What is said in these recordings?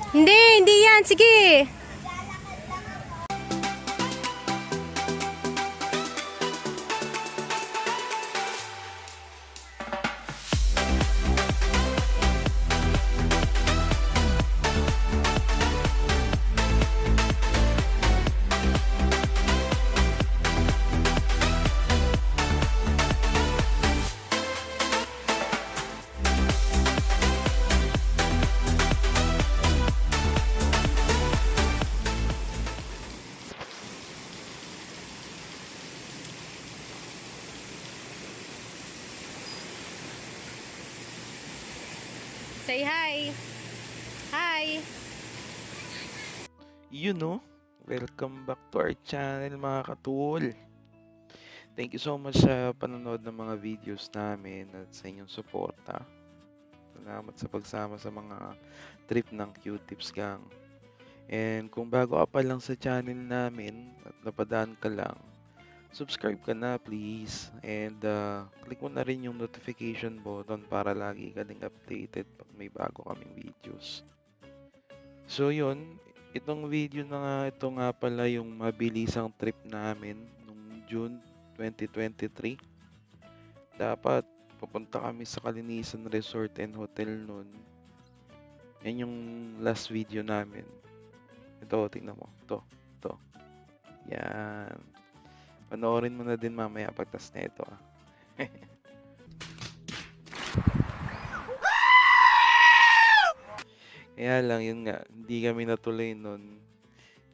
Hindi yan. Sige. Say hi. Hi. You know, welcome back to our channel mga katul. Thank you so much sa panonood ng mga videos namin at sa inyong suporta. Salamat sa pagsama sa mga trip ng Q-Tips Gang. And kung bago ka pa lang sa channel namin at napadaan ka lang, subscribe ka na please. And click mo na rin yung notification button para lagi ka ding updated pag may bago kaming videos. So yun, itong video na nga ito nga pala yung mabilisang trip namin nung June 2023. Dapat pupunta kami sa Kalinisan Resort and Hotel nun. Yan yung last video namin. Ito, tingnan mo. Ito. Yan. Panoorin mo na din mamaya pagtas na ito. Kaya lang, yun nga, hindi kami natuloy nun.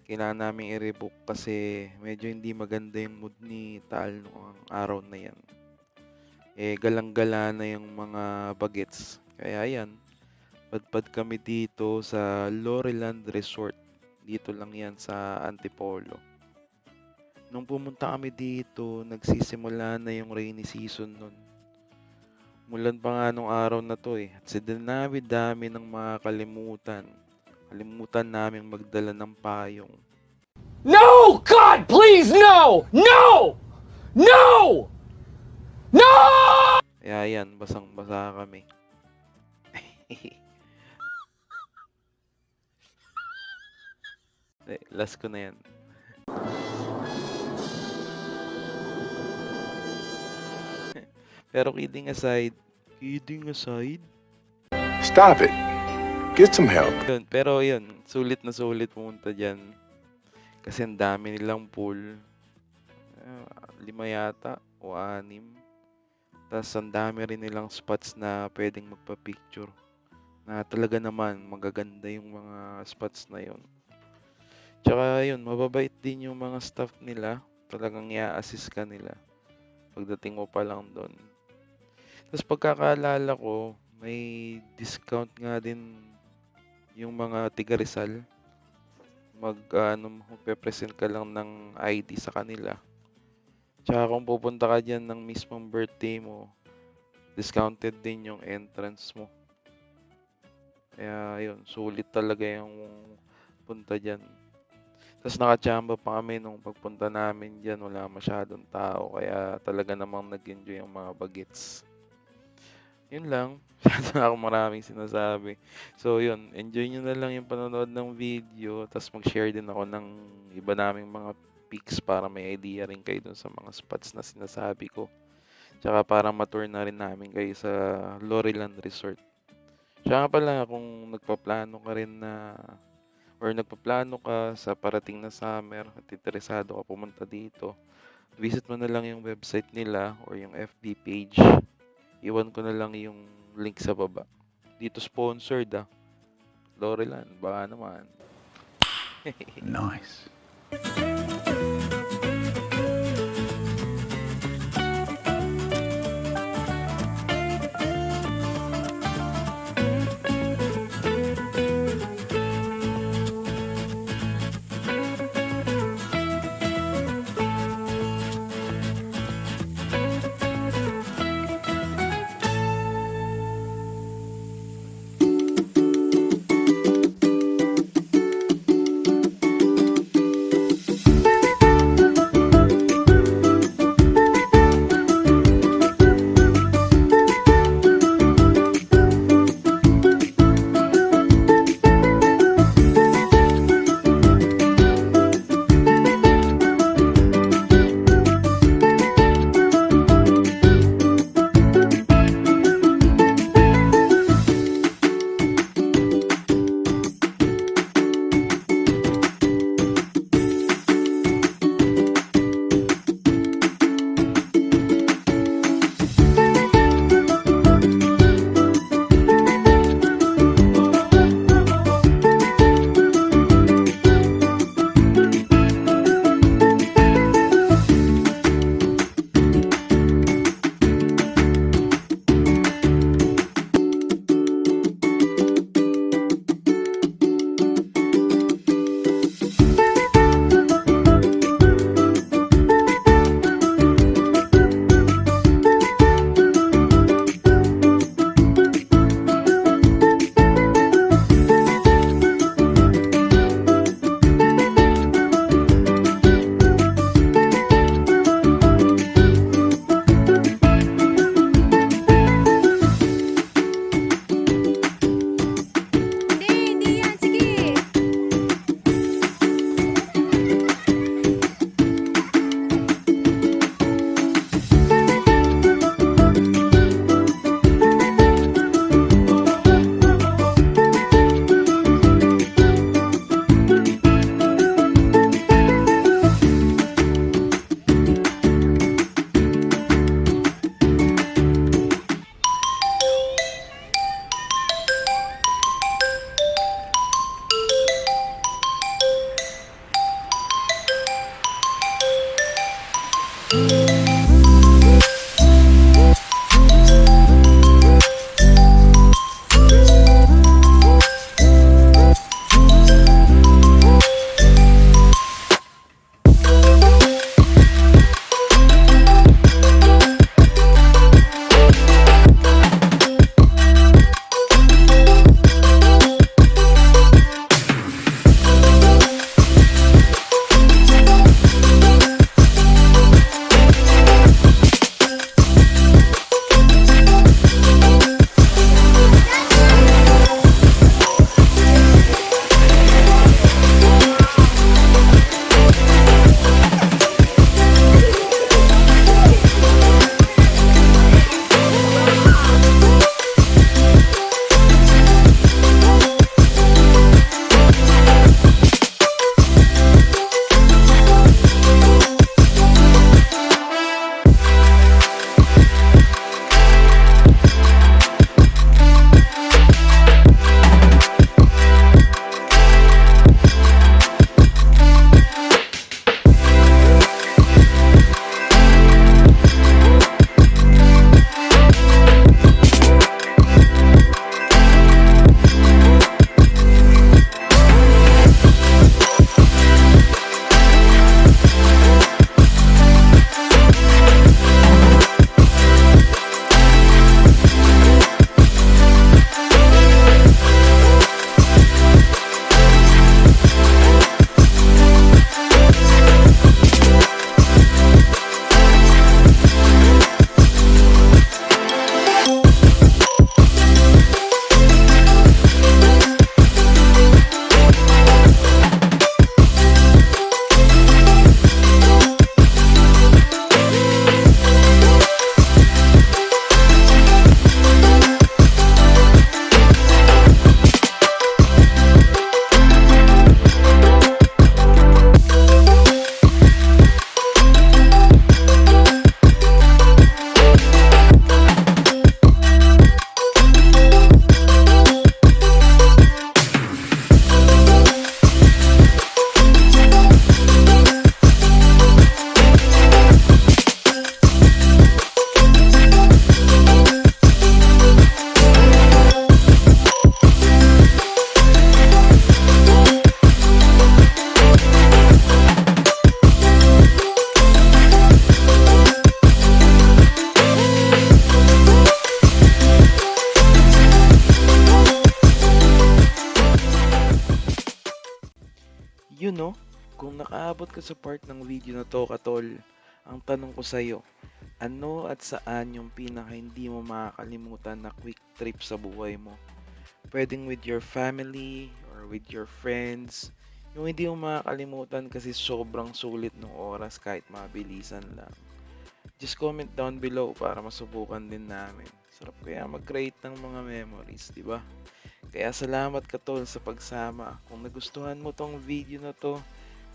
Kailangan namin i-rebook kasi medyo hindi maganda yung mood ni Tal noong araw na yan. Galang-gala na yung mga bagets. Kaya yan, padpad kami dito sa Loreland Resort. Dito lang yan sa Antipolo. Nung pumunta kami dito, nagsisimula na yung rainy season nun. Mulan pa nga nung araw na to At sa dami ng mga kalimutan. Kalimutan naming magdala ng payong. No! God, please, no! No! No! No! Kaya yan, basang-basa kami. Last ko na yan. Pero kidding aside, Stop it. Get some help. Pero yun, sulit na sulit pumunta dyan. Kasi ang dami nilang pool. 5 yata o 6. Tapos ang dami rin nilang spots na pwedeng magpa-picture. Na talaga naman magaganda yung mga spots na yun. Tsaka yun, mababait din yung mga staff nila. Talagang i-assist ka nila pagdating mo pa lang doon. Tapos pagkakaalala ko, may discount nga din yung mga tiga Rizal. Magpe-present ka lang ng ID sa kanila. Tsaka kung pupunta ka dyan ng mismong birthday mo, discounted din yung entrance mo. Kaya yun, sulit talaga yung punta dyan. Tapos nakachamba pa kami nung pagpunta namin dyan, wala masyadong tao. Kaya talaga namang nag-enjoy yung mga bagets. Yun lang. Masyado ako maraming sinasabi. So yun, enjoy nyo na lang yung panonood ng video. Tapos mag-share din ako ng iba naming mga pics para may idea rin kayo dun sa mga spots na sinasabi ko. Tsaka para ma-tour na rin namin kayo sa Loreland Resort. Tsaka pala kung nagpaplano ka rin na or nagpaplano ka sa parating na summer at interesado ka pumunta dito, visit mo na lang yung website nila or yung FB page. Iwan ko na lang yung link sa baba. Dito sponsored Loreland, baka naman. Nice. Yun no, kung nakaabot ka sa part ng video na to, Katol, ang tanong ko sa'yo, ano at saan yung pinaka hindi mo makakalimutan na quick trip sa buhay mo? Pwedeng with your family or with your friends. Yung hindi mo makakalimutan kasi sobrang sulit ng oras kahit mabilisan lang. Just comment down below para masubukan din namin. Sarap kaya mag-create ng mga memories, di ba? Kaya salamat Katol sa pagsama. Kung nagustuhan mo tong video na to,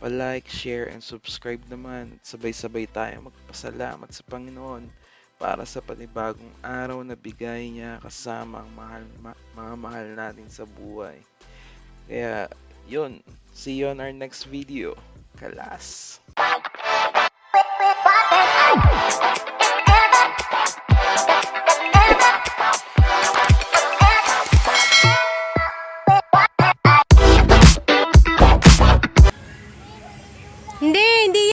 pa-like, share, and subscribe naman. At sabay-sabay tayo magpasalamat sa Panginoon para sa panibagong araw na bigay niya kasama ang mga mahal natin sa buhay. Kaya, yun. See you on our next video. Kalas!